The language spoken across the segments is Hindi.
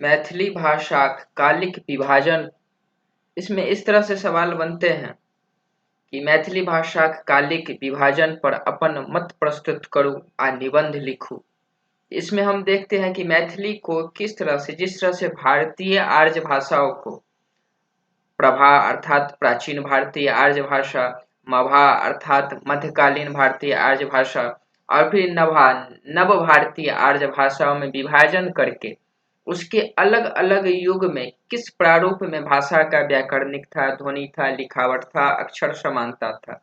मैथिली भाषाक कालिक विभाजन। इसमें इस तरह से सवाल बनते हैं कि मैथिली भाषाक कालिक विभाजन पर अपन मत प्रस्तुत करूं आ निबंध लिखूं। इसमें हम देखते हैं कि मैथिली को किस तरह से, जिस तरह से भारतीय आर्य भाषाओं को प्रभा अर्थात प्राचीन भारतीय आर्य भाषा, मभा अर्थात मध्यकालीन भारतीय आर्य भाषा और फिर नभा नव भारतीय आर्य भाषाओं में विभाजन करके उसके अलग अलग युग में किस प्रारूप में भाषा का व्याकरणिक था, ध्वनि था, लिखावट था, अक्षर समानता था,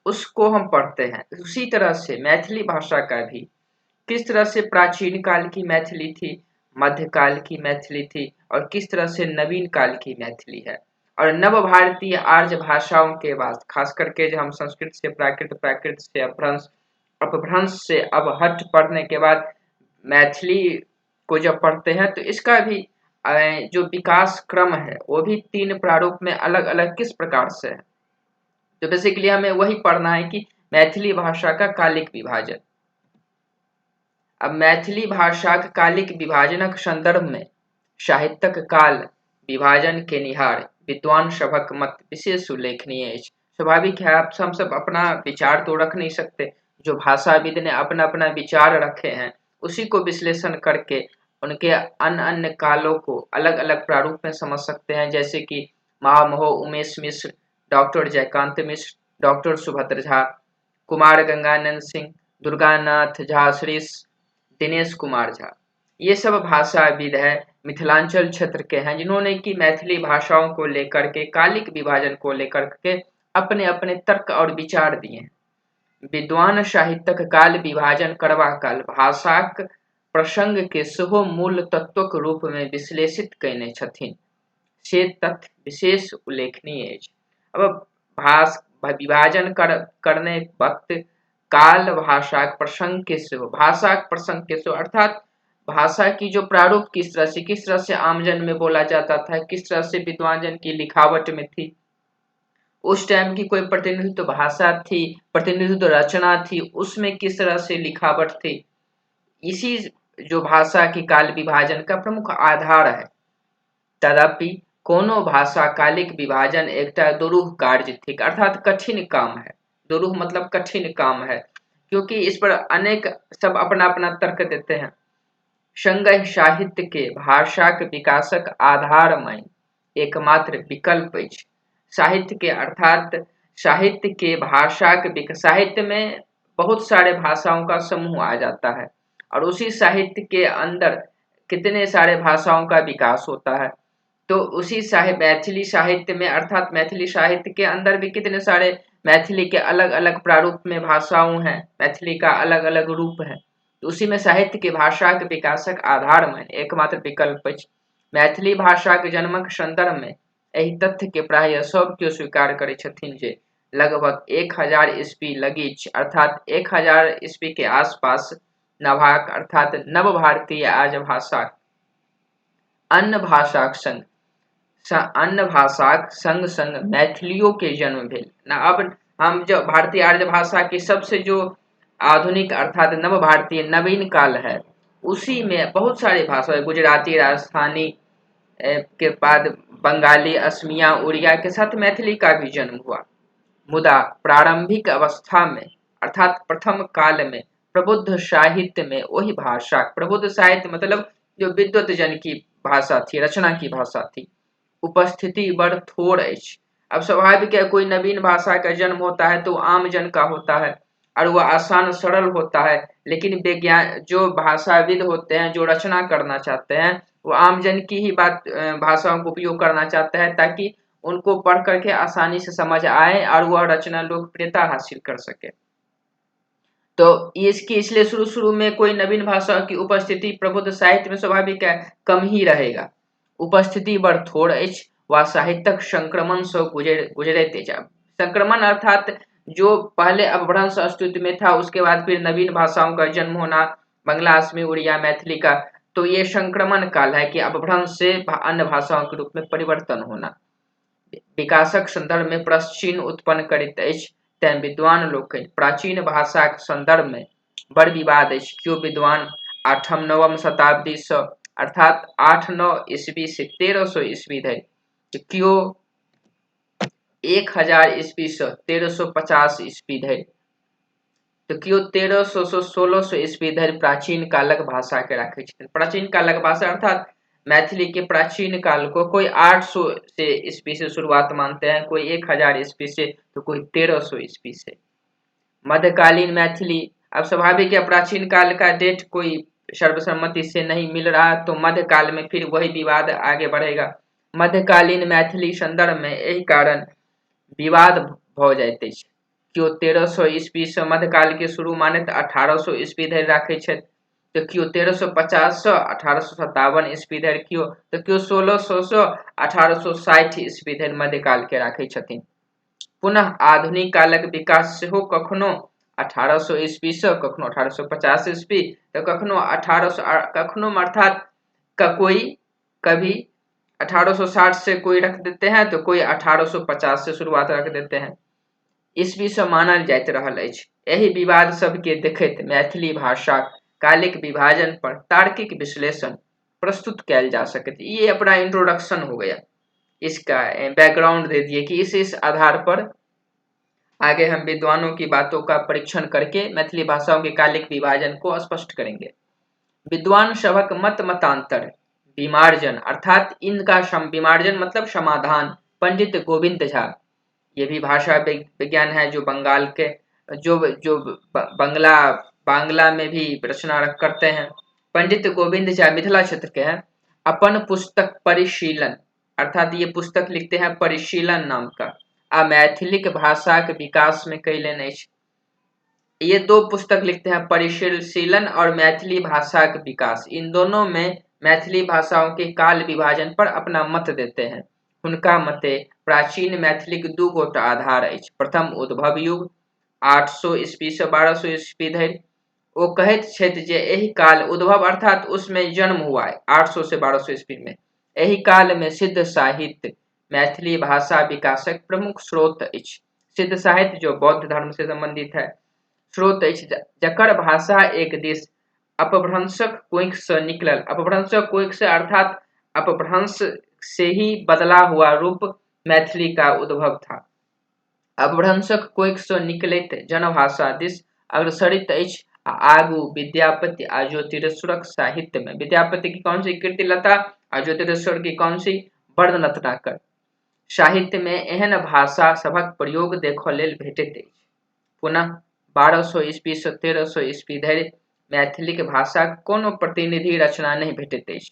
उसको हम पढ़ते हैं। उसी तरह से मैथिली भाषा का भी किस तरह से प्राचीन काल की मैथिली थी, मध्यकाल की मैथिली थी और किस तरह से नवीन काल की मैथिली है। और नव भारतीय आर्य भाषाओं के बाद खास करके जो हम संस्कृत से प्राकृत, प्राकृत से अपभ्रंश, अपभ्रंश से अपहठ पढ़ने के बाद मैथिली को जब पढ़ते हैं तो इसका भी जो विकास क्रम है वो भी तीन प्रारूप में अलग अलग किस प्रकार से है। तो बेसिकली हमें वही पढ़ना है कि मैथिली भाषा का कालिक विभाजन। अब मैथिली भाषाक कालिक विभाजनक संदर्भ में साहित्यक काल विभाजन के निहार विद्वान सभक मत विशेष उल्लेखनीय है। स्वाभाविक है, आप हम सब अपना विचार तो रख नहीं सकते, जो भाषाविद ने अपना अपना विचार रखे हैं उसी को विश्लेषण करके उनके अन्य अन्य कालों को अलग अलग प्रारूप में समझ सकते हैं। जैसे कि महामहो उमेश मिश्र, डॉक्टर जयकांत मिश्र, डॉक्टर सुभद्र झा, कुमार गंगानंद सिंह, दुर्गानाथ झा, श्री दिनेश कुमार झा, ये सब भाषाविद है, मिथिलांचल क्षेत्र के हैं, जिन्होंने की मैथिली भाषाओं को लेकर के कालिक विभाजन को लेकर के अपने अपने तर्क और विचार दिए हैं। विद्वान साहित्यक काल विभाजन करवा काल भाषाक प्रसंग के सेहो मूल तत्वक रूप में विश्लेषित कयने छथिन, से तथ्य विशेष उल्लेखनीय है। अब विभाजन करने वक्त काल भाषाक प्रसंग के सेहो, भाषाक प्रसंग के सेहो अर्थात भाषा की जो प्रारूप किस तरह से आमजन में बोला जाता था, किस तरह से विद्वान जन की लिखावट में थी, उस टाइम की कोई प्रतिनिधित्व भाषा थी, प्रतिनिधित्व रचना थी, उसमें किस तरह से लिखावट थी, इसी जो भाषा की काल विभाजन का प्रमुख आधार है। तथापि कोनो भाषा कालिक विभाजन एकटा दुरूह कार्य थिक, अर्थात कठिन काम है। दुरूह मतलब कठिन काम है, क्योंकि इस पर अनेक सब अपना अपना तर्क देते हैं। संगहि साहित्य के भाषाक विकासक आधारमय एकमात्र विकल्प अछि। साहित्य के अर्थात साहित्य के भाषाक साहित्य में बहुत सारे भाषाओं का समूह आ जाता है और उसी साहित्य के अंदर कितने सारे भाषाओं का विकास होता है। तो उसी मैथिली साहित्य में अर्थात मैथिली साहित्य के अंदर भी कितने सारे मैथिली के अलग अलग प्रारूप में भाषाओं हैं, मैथिली का अलग अलग रूप है। तो उसी में साहित्य के भाषा के विकासक आधार में एकमात्र विकल्प अछि। मैथिली भाषा के जन्मक संदर्भ में एहि तथ्य के प्राय सब केओ स्वीकार करै छथिन जे लगभग 1000 ईस्वी लगीच अर्थात 1000 ईस्वी के आसपास नवाक अर्थात नव भारतीय आर्य भाषा अन्य भाषाक संग संग मैथिलियों के जन्म भेल ना। अब हम जो भारतीय आर्य भाषा की सबसे जो आधुनिक अर्थात नव भारतीय नवीन काल है, उसी में बहुत सारी भाषा, गुजराती, राजस्थानी के बाद बंगाली, असमिया, उड़िया के साथ मैथिली का भी जन्म हुआ। मुदा प्रारंभिक अवस्था में अर्थात प्रथम काल में प्रबुद्ध साहित्य में वही भाषा, प्रबुद्ध साहित्य मतलब जो विद्वत जन की भाषा थी, रचना की भाषा थी, उपस्थिति बड़ थोड़ अछि। अब स्वाभाविक है, कोई नवीन भाषा का जन्म होता है तो आम जन का होता है और वह आसान सरल होता है, लेकिन विज्ञान जो भाषाविद होते हैं, जो रचना करना चाहते हैं, वो आम जन की ही भाषाओं का उपयोग करना चाहते हैं ताकि उनको पढ़ करके आसानी से समझ आए और वह रचना लोकप्रियता हासिल कर सके। तो इसकी इसलिए शुरू में कोई नवीन भाषा की उपस्थिति प्रबुद्ध साहित्य में स्वाभाविक है कम ही रहेगा। उपस्थिति बड़ थोड़ अछि वा साहित्यक संक्रमण से गुजरैत अछि। संक्रमण अर्थात जो पहले अपभ्रंश अस्तित्व में था, उसके बाद फिर नवीन भाषाओं का जन्म होना, बंगला, असमी, उड़िया, मैथिली का, तो ये संक्रमण काल है कि अपभ्रंश से अन्य भाषाओं के रूप में परिवर्तन होना। विकासक संदर्भ में प्रश्न उत्पन्न करैत अछि, तें विद्वान लोक प्राचीन भाषाक संदर्भ में बड़ विवाद अछि। क्यों विद्वान 8वीं 9वीं शताब्दी से अर्थात 8-9 ईस्वी से 1300 ईस्वी धरि तो कियो 1000 ईस्वी से 1350 ईस्वी धरि तो कियो 1300 से 1600 ईस्वी धरि प्राचीन कालक भाषा के राखै छथिन। प्राचीन कालक भाषा अर्थात मैथिली के प्राचीन काल को कोई 800 से ईस्वी से शुरुआत मानते हैं, कोई 1000 ईस्वी से, तो कोई 1300 ईस्वी से। मध्यकालीन मैथिली, अब स्वाभाविक है प्राचीन काल का डेट कोई सर्वसम्मति से नहीं मिल रहा, तो मध्यकाल में फिर वही विवाद आगे बढ़ेगा। मध्यकालीन मैथिली संदर्भ में एहि कारण विवाद भ जाइत अछि। कियो 1300 ईस्वी से मध्यकाल के शुरू मानैत 1800 ईस्वी धरि राखै छथि, तो कियो 1350 से 1857 ईस्वी धरि, कियो 1600 से 1860 ईस्वी धरि मध्यकाल के राखै छथिन। पुनः आधुनिक कालक विकास सेहो कखनो 1800 ईस्वी से, कखनो 1850 ईस्वी, तो कखनो 1800, कखनो अर्थात कभी 1860 से कोई रख देते हैं, तो कोई 1850 से शुरुआत रख देते हैं। ईस्वी से मानल जाइत रहल अछि। एहि विवाद सबके देखैत मैथिली भाषा कालिक विभाजन पर तार्किक विश्लेषण प्रस्तुत किया जा सके। ये अपना इंट्रोडक्शन हो गया, इसका बैकग्राउंड दे दिए कि इस आधार पर आगे हम विद्वानों की बातों का परीक्षण करके मैथिली भाषाओं के कालिक विभाजन को स्पष्ट करेंगे। विद्वान सभक मत मतांतर विमार्जन अर्थात इनका विमार्जन मतलब समाधान पंडित गोविंद झा, ये भी भाषा विज्ञान है जो बंगाल के जो बांग्ला में भी रचना करते हैं। पंडित गोविंद झा मिथिला क्षेत्र के हैं। अपन पुस्तक परिशीलन अर्थात ये पुस्तक लिखते हैं परिशीलन नाम का, मैथिलिक भाषा के विकास में कैलन अछि। ये दो पुस्तक लिखते हैं, परिशीलन और मैथिली भाषा के विकास। इन दोनों में मैथिली भाषाओं के काल विभाजन पर अपना मत देते हैं। उनका मते प्राचीन मैथिली के दू गोट आधार अछि। प्रथम उद्भव युग 800 ईस्वी से 1200 ईस्वी धरि। वो कहैत छथि जे एहि काल उद्भव अर्थात उसमें जन्म हुआ है 800 से 1200 ईस्वी में। एहि काल में सिद्ध साहित्य मैथिली भाषा विकासक प्रमुख स्रोत अछि। सिद्ध साहित्य जो बौद्ध धर्म से संबंधित है स्रोत अछि, जकर भाषा एक दिस अपभ्रंशक कोख से निकलल। अपभ्रंशक कोख से अर्थात अपभ्रंश से ही बदला हुआ रूप मैथिली का उद्भव था। अपभ्रंशक कोख से निकलैत जनभाषा दिस अग्रसरित अछि। आगू विद्यापति आ ज्योतिरेश्वरक साहित्य में विद्यापति की कौन सी कीर्तिलता और ज्योतिरेश्वर की कौन सी वर्णरत्नाकर साहित्य में एहन भाषा सभक प्रयोग देखऽ लेल भेटैत अछि। पुनः 1200 ईस्वी से 1300 ईस्वी धरि मैथिली भाषा कोनो प्रतिनिधि रचना नहीं भेटैत अछि।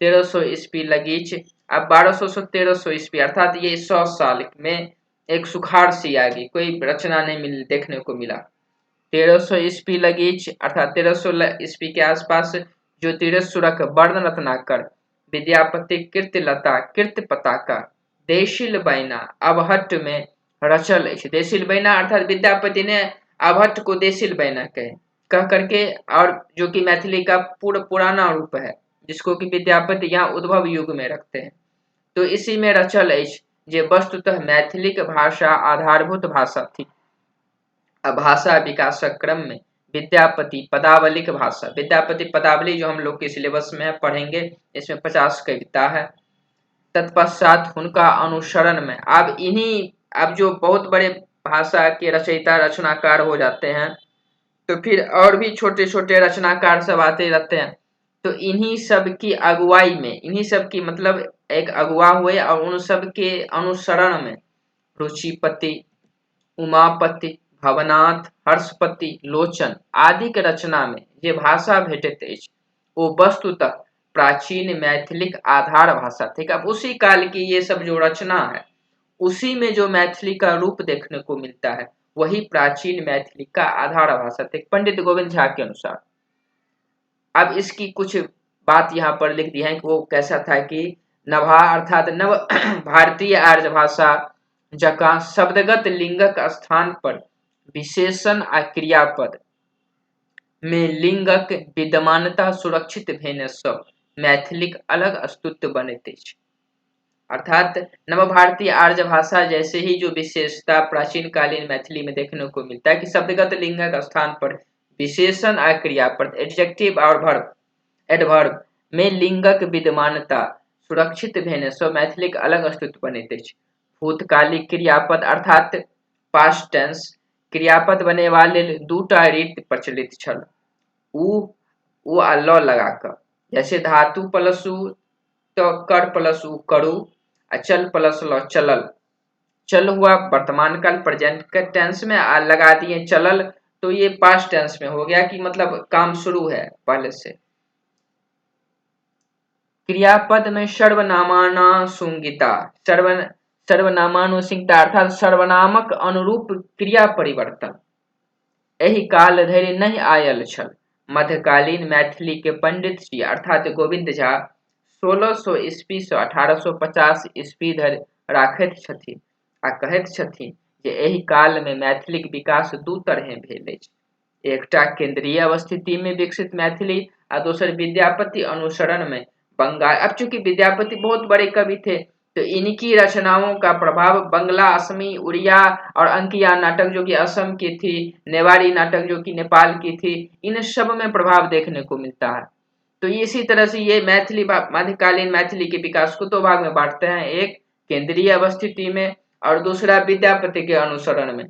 1300 ईस्वी लगीच, अब 1200 से 1300 ईस्वी अर्थात ये 100 साल में एक सुखाड़ सी आ गई, कोई रचना नहीं देखने को मिला। 1300 ईस्वी लगीच अर्थात 1300 ईस्वी के आसपास ज्योतिरेश्वरक वर्ण रत्नाकर विद्यापति कीर्तिलता कीर्ति पताका देशिल बैना अवहट्ट में रचल अछि। देशिल बैना अर्थात विद्यापति ने अवहट्ट को देशिल बैना कह करके, और जो कि मैथिली का पुराना रूप है जिसको कि विद्यापति यहाँ उद्भव युग में रखते हैं। तो इसी में रचल अछि जे वस्तुतः मैथिली भाषा आधारभूत भाषा थी। भाषा विकासक क्रम में विद्यापति पदावली भाषा, विद्यापति पदावली जो हम लोग के सिलेबस में पढ़ेंगे, इसमें 50 कविता है। तत्पश्चात उनका अनुसरण में अब जो बहुत बड़े भाषा के रचयिता रचनाकार हो जाते हैं, तो फिर और भी छोटे छोटे रचनाकार सब आते रहते हैं। तो इन्हीं सब की अगुवाई में, इन्हीं सब की मतलब एक अगुवा हुए और उन सब के अनुसरण में रुचिपति, उमापति, भवनाथ, हर्षपति, लोचन आदि के रचना में जे भाषा भेटैत अछि वो वस्तुतः प्राचीन मैथिलिक आधार भाषा थी। अब उसी काल की ये सब जो रचना है उसी में जो मैथिली का रूप देखने को मिलता है वही प्राचीन मैथिली का आधार भाषा थी पंडित गोविंद झा के अनुसार। अब इसकी कुछ बात यहाँ पर लिख दी है कि वो कैसा था कि नभा अर्थात नव भारतीय आर्य भाषा जका शब्दगत लिंगक स्थान पर विशेषण आ क्रियापद में लिंगक विद्यमानता सुरक्षित भेने से मैथिलिक अलग अस्तित्व बनैत अछि। अर्थात नव भारतीय आर्य भाषा जैसे ही जो विशेषता प्राचीन कालीन मैथिली में देखने को मिलता है कि शब्दगत लिंगक स्थान पर विशेषण और क्रियापद एडजेक्टिव और वर्ब एडवर्ब में लिंगक विद्यमानता सुरक्षित भेने सँ मैथिलीक अलग अस्तित्व बनैत अछि। भूतकालिक क्रियापद अर्थात पास्ट टेंस क्रियापद बनेबा लेल दूटा रीति प्रचलित छल। उ आ ल लगा कऽ, जैसे धातु प्लस उ तो कर प्लस उ करू, चल प्लस ल चलल। चल हुआ वर्तमान काल प्रेजेंट के टेंस में, आ लगा दिए चलल तो ये पास्ट टेंस में हो गया कि मतलब काम शुरू है पहले से। क्रियापद में सर्वनामानुसंगिता सर्वनामानुसंगिता अर्थात सर्वनामक अनुरूप क्रिया परिवर्तन एहि काल धरि नहीं आयल छल। मध्यकालीन मैथिली के पंडित जी अर्थात गोविंद झा 1600 ईस्वी से 1850 ईस्वी धरि राखैत छथिन आ कहैत छथिन जे एहि काल में मैथिलीक विकास दू तरहे भेल अछि। एकटा केंद्रीय अवस्थिति में विकसित मैथिली आ दोसर विद्यापति अनुसरण में बंगाल। अब चूंकि विद्यापति बहुत बड़े कवि थे तो इनकी रचनाओं का प्रभाव बंगला, असमी, उड़िया और अंकिया नाटक जो कि असम की थी, नेवाड़ी नाटक जो कि नेपाल की थी, इन सब में प्रभाव देखने को मिलता है। तो इसी तरह से ये मैथिली मध्यकालीन मैथिली के विकास को दो भाग में बांटते हैं, एक केंद्रीय अवस्थिति में और दूसरा विद्यापति के अनुसरण में।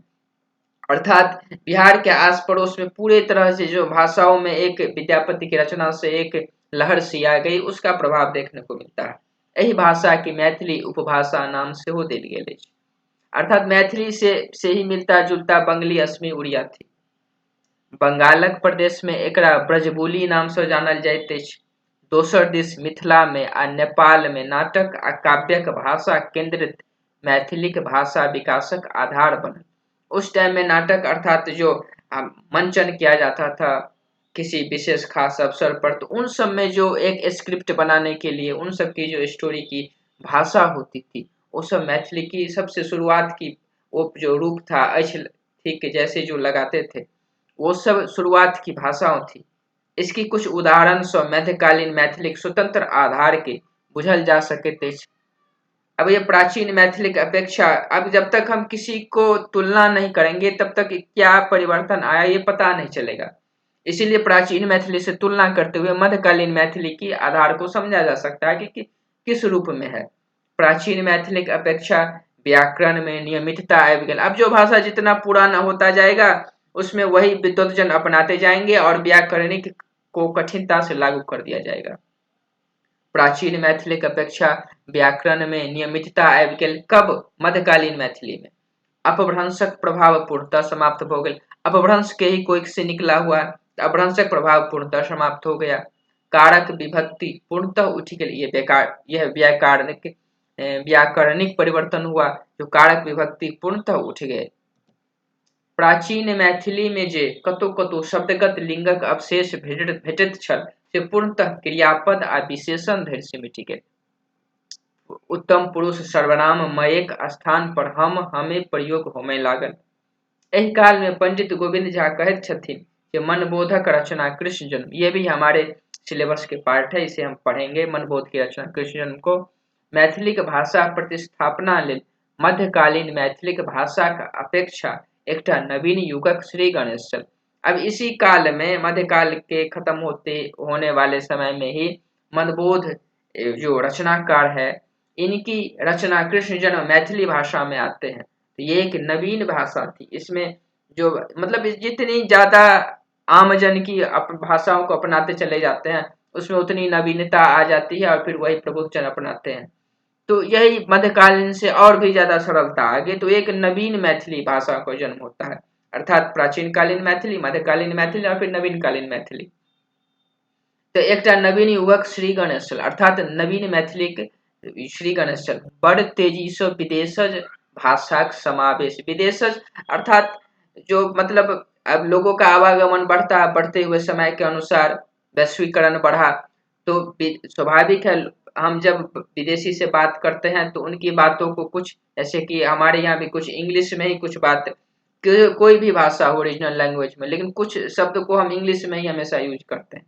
अर्थात बिहार के आस पड़ोस में पूरे तरह से जो भाषाओं में एक विद्यापति की रचना से एक लहर सी आ गई, उसका प्रभाव देखने को मिलता है। यही भाषा की मैथिली उपभाषा नाम से हो देल गेल अछि। अर्थात मैथिली से ही मिलता जुलता बंगली, असमी, उड़िया थी। बंगालक प्रदेश में एकरा ब्रजबुली नाम से जानल जाइत अछि। दोसर दिस मिथिला में आ नेपाल में नाटक आ काव्यक भाषा केंद्रित मैथिलीक भाषा विकासक आधार बनल। उस टाइम में नाटक अर्थात जो मंचन किया जाता था किसी विशेष खास अवसर पर, तो उन सब में जो एक स्क्रिप्ट बनाने के लिए उन सब की जो स्टोरी की भाषा होती थी, वो सब मैथिली की सबसे शुरुआत की वो जो रूप था ठीक जैसे जो लगाते थे, वो सब शुरुआत की भाषाओं थी। इसकी कुछ उदाहरण सँ मध्यकालीन मैथिलीक स्वतंत्र आधार के बुझल जा सकैत अछि। अब ये प्राचीन मैथिली की अपेक्षा, अब जब तक हम किसी को तुलना नहीं करेंगे तब तक क्या परिवर्तन आया ये पता नहीं चलेगा। इसीलिए प्राचीन मैथिली से तुलना करते हुए मध्यकालीन मैथिली की आधार को समझा जा सकता है कि किस रूप में है। प्राचीन मैथिली की अपेक्षा व्याकरण में नियमितता आबि गेल। अब जो भाषा जितना पुराना होता जाएगा उसमें वही विद्वतजन अपनाते जाएंगे और व्याकरणिक को कठिनता से लागू कर दिया जाएगा। प्राचीन मैथिली की अपेक्षा व्याकरण में नियमितता आबि गेल। कब? मध्यकालीन मैथिली में। अपभ्रंशक प्रभाव पूर्णतः समाप्त हो गया। अपभ्रंश के ही कोई से निकला हुआ, अपभ्रंशक प्रभाव पूर्णतः समाप्त हो गया। कारक विभक्ति पूर्णतः उठ गई। यह व्याकरणिक परिवर्तन हुआ, जो कारक विभक्ति पूर्णतः उठ गए। प्राचीन मैथिली में जे कतौ कतौ शब्दगत लिंगक अवशेष भेटैत छल से पूर्णतः क्रियापद आ विशेषण धरि सिमटि गेल। उत्तम पुरुष सर्वनाम मयक स्थान पर हम हमें प्रयोग होमय लागल। एहि काल में पंडित गोविंद झा कहते छथिन कि मनबोधक रचना कृष्ण जन्म, ये भी हमारे सिलेबस के पार्ट है, इसे हम पढ़ेंगे। मनबोध की रचना कृष्ण जन्म को मैथिली के भाषा प्रतिस्थापना लेल मध्यकालीन मैथिली के भाषा का अपेक्षा एकटा नवीन युगक श्री गणेश छल। अब इसी काल में मध्यकाल के खत्म होने वाले समय में ही मनबोध जो रचनाकार है, इनकी रचना कृष्ण जन्म मैथिली भाषा में आते हैं। तो ये एक नवीन भाषा थी। इसमें जो मतलब जितनी ज्यादा आमजन की भाषाओं को अपनाते चले जाते हैं उसमें उतनी नवीनता आ जाती है और फिर वही प्रबुद्धजन अपनाते हैं। तो यही मध्यकालीन से और भी ज्यादा सरलता आ गई, तो एक नवीन मैथिली भाषा का जन्म होता है। अर्थात प्राचीन कालीन मैथिली, मध्यकालीन मैथिली और फिर नवीन कालीन मैथिली। तो एकटा नवीन युगक श्री गणेश छल, अर्थात नवीन मैथिली के श्री गणेश छल। बड़ तेजी से विदेशज भाषाक समावेश। विदेशज अर्थात जो मतलब अब लोगों का आवागमन बढ़ते हुए समय के अनुसार वैश्वीकरण बढ़ा, तो स्वाभाविक है हम जब विदेशी से बात करते हैं तो उनकी बातों को कुछ ऐसे कि हमारे यहाँ भी कुछ इंग्लिश में ही कुछ बात, कोई भी भाषा हो ओरिजिनल लैंग्वेज में, लेकिन कुछ शब्द को हम इंग्लिश में ही हमेशा यूज करते हैं।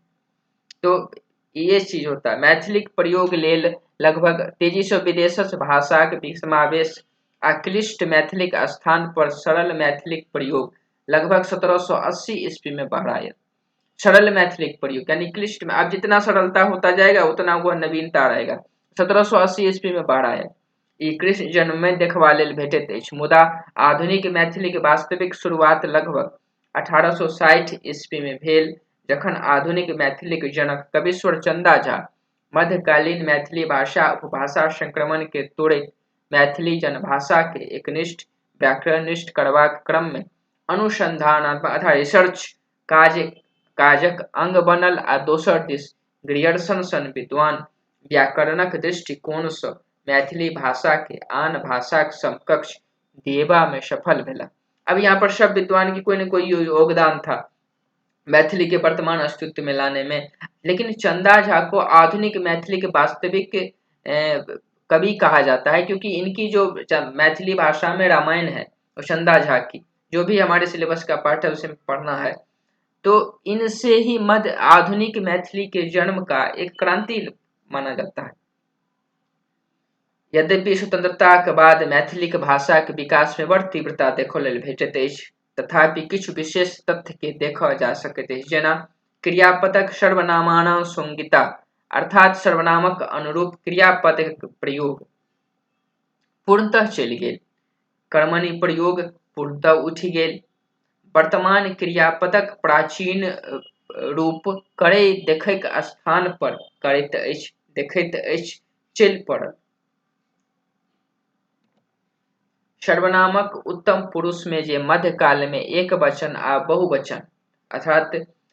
तो ये चीज होता है। मैथिली प्रयोग लेल लगभग तेजी से विदेशज भाषाक समावेश आ क्लिष्ट मैथिलीक स्थान पर सरल मैथिलीक प्रयोग लगभग 1780 ईस्वी में बढ़ायल। सरल मैथिली के प्रयोग, यानी क्लिष्ट में। अब जितना सरलता होता जाएगा उतना वह नवीनता रहेगा। 1780 ईस्वी में बाढ़ आया, ई कृष्ण जन्म में देखबा लेल भेटैत अछि, मुदा आधुनिक मैथिली के वास्तविक शुरुआत लगभग 1860 ईस्वी में भेल, जखन आधुनिक मैथिली के जनक कविश्वर चंदा झा मध्यकालीन मैथिली भाषा उपभाषा संक्रमण के तोड़ैत मैथिली जनभाषा के एकनिष्ठ व्याकरणनिष्ठ करबाक क्रम में अनुसंधानात्मक अर्थात रिसर्च काजक अंग बनल, आ दोसर दिस ग्रियर्सन सन विद्वान व्याकरणक दृष्टिकोण सँ मैथिली भाषा के आन भाषाक समकक्ष देबा में सफल भेला। अब यहाँ पर सब विद्वान की कोई न कोई योगदान था मैथिली के वर्तमान अस्तित्व में लाने में, लेकिन चंदा झा को आधुनिक मैथिली के वास्तविक कवि कहा जाता है, क्योंकि इनकी जो मैथिली भाषा में रामायण है और चंदा झा की जो भी हमारे सिलेबस का पार्ट है उसे पढ़ना है, तो इनसे ही मध्य आधुनिक मैथिली के जन्म का एक क्रांति माना जाता है। यद्यपि स्वतंत्रता के बाद मैथिली के भाषा के विकास में बड़ तीव्रता देखऽ लेल भेटैत अछि, तथापि किछु विशेष तथ्य के देखा जा सकैत अछि, जेना क्रियापदक सर्वनामानां संहिता अर्थात सर्वनामक अनुरूप क्रियापदक प्रयोग पूर्णतः चलि गेल, कर्मणि प्रयोग पूर्णतः उठि गेल, वर्तमान क्रियापदक प्राचीन रूप करै देखैक स्थान पर करैत अछि देखैत अछि चलि पड़ल। सर्वनामक उत्तम पुरुष में जे मध्यकाल में एक वचन आ बहुवचन अर्थात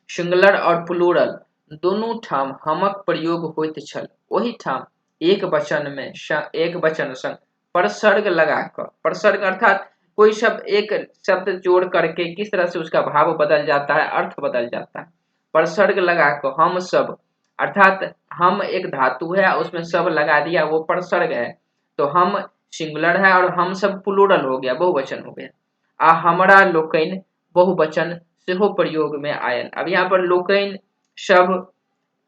सिंगुलर और प्लूरल दुनू ठाम हमक प्रयोग होइत छल, ओही ठाम एक वचन संग परसर्ग लगा कर, परसर्ग अर्थात कोई शब्द एक शब्द जोड़ करके किस तरह से उसका भाव बदल जाता है, अर्थ बदल जाता है, परसर्ग लगा कर हम सब अर्थात हम एक धातु है उसमें सब लगा दिया वो परसर्ग है, तो हम सिंगुलर है और हम सब प्लूरल हो गया, बहुवचन हो गया। आ हमरा लोकैन बहुवचन सेहो प्रयोग में आयल। अब यहाँ पर लोकैन सब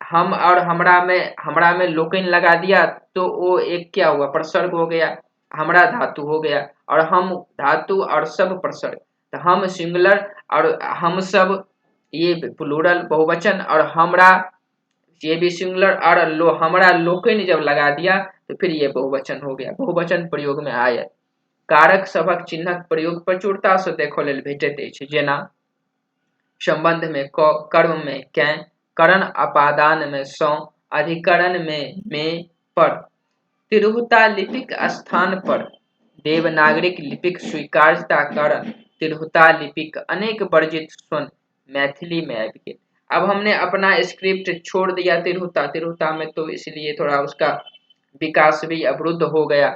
हम और हमरा में लोकैन लगा दिया तो वो एक क्या हुआ, प्रसर्ग हो गया, हमरा धातु हो गया और हम धातु और सब प्रसर्ग, तो हम सिंगुलर और हम सब ये प्लूरल बहुवचन और हमरा ये भी सिंगुलर और हमरा लोकैन जब लगा दिया तो फिर ये बहुवचन हो गया, बहुवचन प्रयोग में आयल। कारक सभक चिन्हक प्रयोग प्रचुरता से देखऽ लेल भेटैत अछि, जेना संबंध में क, कर्म में कैं, करण अपादान में सौ, अधिकरण में पर, तिरहुता लिपिक स्थान पर देवनागरिक लिपिक स्वीकार्यता कारण तिरहुता लिपिक अनेक वर्जित स्वन मैथिली में आबि गेल। अब हमने अपना स्क्रिप्ट छोड़ दिया तिरहुता में, तो इसलिए थोड़ा उसका विकास भी अवरुद्ध हो गया।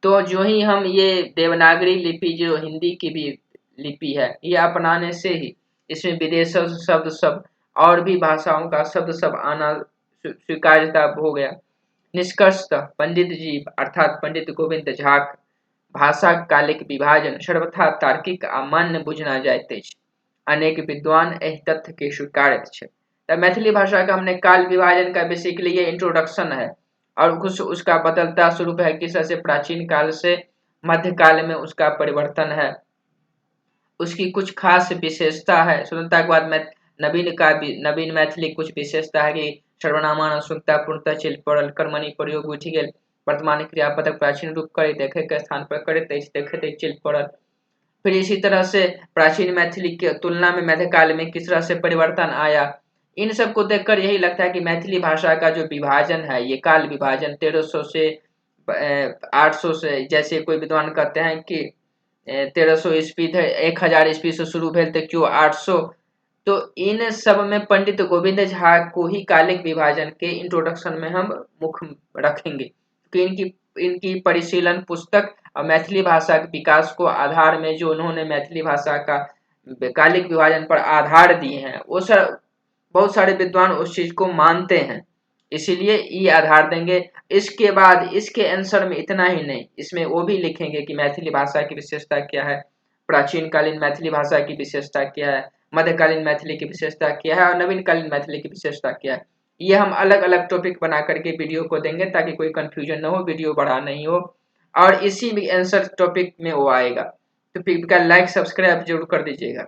तो जो ही हम ये देवनागरी लिपि जो हिंदी की भी लिपि है ये अपनाने से ही इसमें विदेशी शब्द सब और भी भाषाओं का शब्द सब आना स्वीकार्यता हो गया। निष्कर्षतः पंडित जी अर्थात पंडित गोविंद झा भाषा कालिक विभाजन सर्वथा तार्किक आ मान्य बुझना जाइत अछि। अनेक विद्वान एहि तथ्य के स्वीकारैत छथि। तो मैथिली भाषा का हमने काल विभाजन का बेसिकली ये इंट्रोडक्शन है और कुछ उसका बदलता स्वरूप है, किस तरह से प्राचीन काल से मध्यकाल में उसका परिवर्तन है, उसकी कुछ खास विशेषता है। स्वतंत्रता के बाद में नवीन मैथिली कुछ विशेषता है कि सर्वनामान संहिता पूर्णतः चलि पड़ल, कर्मणि प्रयोग उठि गेल, वर्तमान क्रियापदक प्राचीन रूप करे देखे के स्थान पर करैत अछि देखैत चलि पड़ल। फिर इसी तरह से प्राचीन मैथिली की तुलना में मध्यकाल में किस तरह से परिवर्तन आया, इन सब को देखकर यही लगता है कि मैथिली भाषा का जो विभाजन है ये काल विभाजन 1300 से 800 से, जैसे कोई विद्वान कहते हैं कि 1300 ईस्वी थे 1000 ईस्वी से शुरू भेल थे क्यों 800, तो इन सब में पंडित गोविंद झा को ही कालिक विभाजन के इंट्रोडक्शन में हम मुख्य रखेंगे, क्योंकि इनकी परिशीलन पुस्तक और मैथिली भाषा के विकास को आधार में जो उन्होंने मैथिली भाषा का कालिक विभाजन पर आधार दिए हैं वो बहुत सारे विद्वान उस चीज को मानते हैं, इसीलिए ये आधार देंगे। इसके बाद इसके आंसर में इतना ही नहीं, इसमें वो भी लिखेंगे कि मैथिली भाषा की विशेषता क्या है, प्राचीन कालीन मैथिली भाषा की विशेषता क्या है, मध्यकालीन मैथिली की विशेषता क्या है और नवीन कालीन मैथिली की विशेषता क्या है। ये हम अलग अलग टॉपिक बना करके वीडियो को देंगे ताकि कोई कंफ्यूजन ना हो, वीडियो बड़ा नहीं हो, और इसी भी आंसर टॉपिक में वो आएगा। तो लाइक सब्सक्राइब जरूर कर दीजिएगा।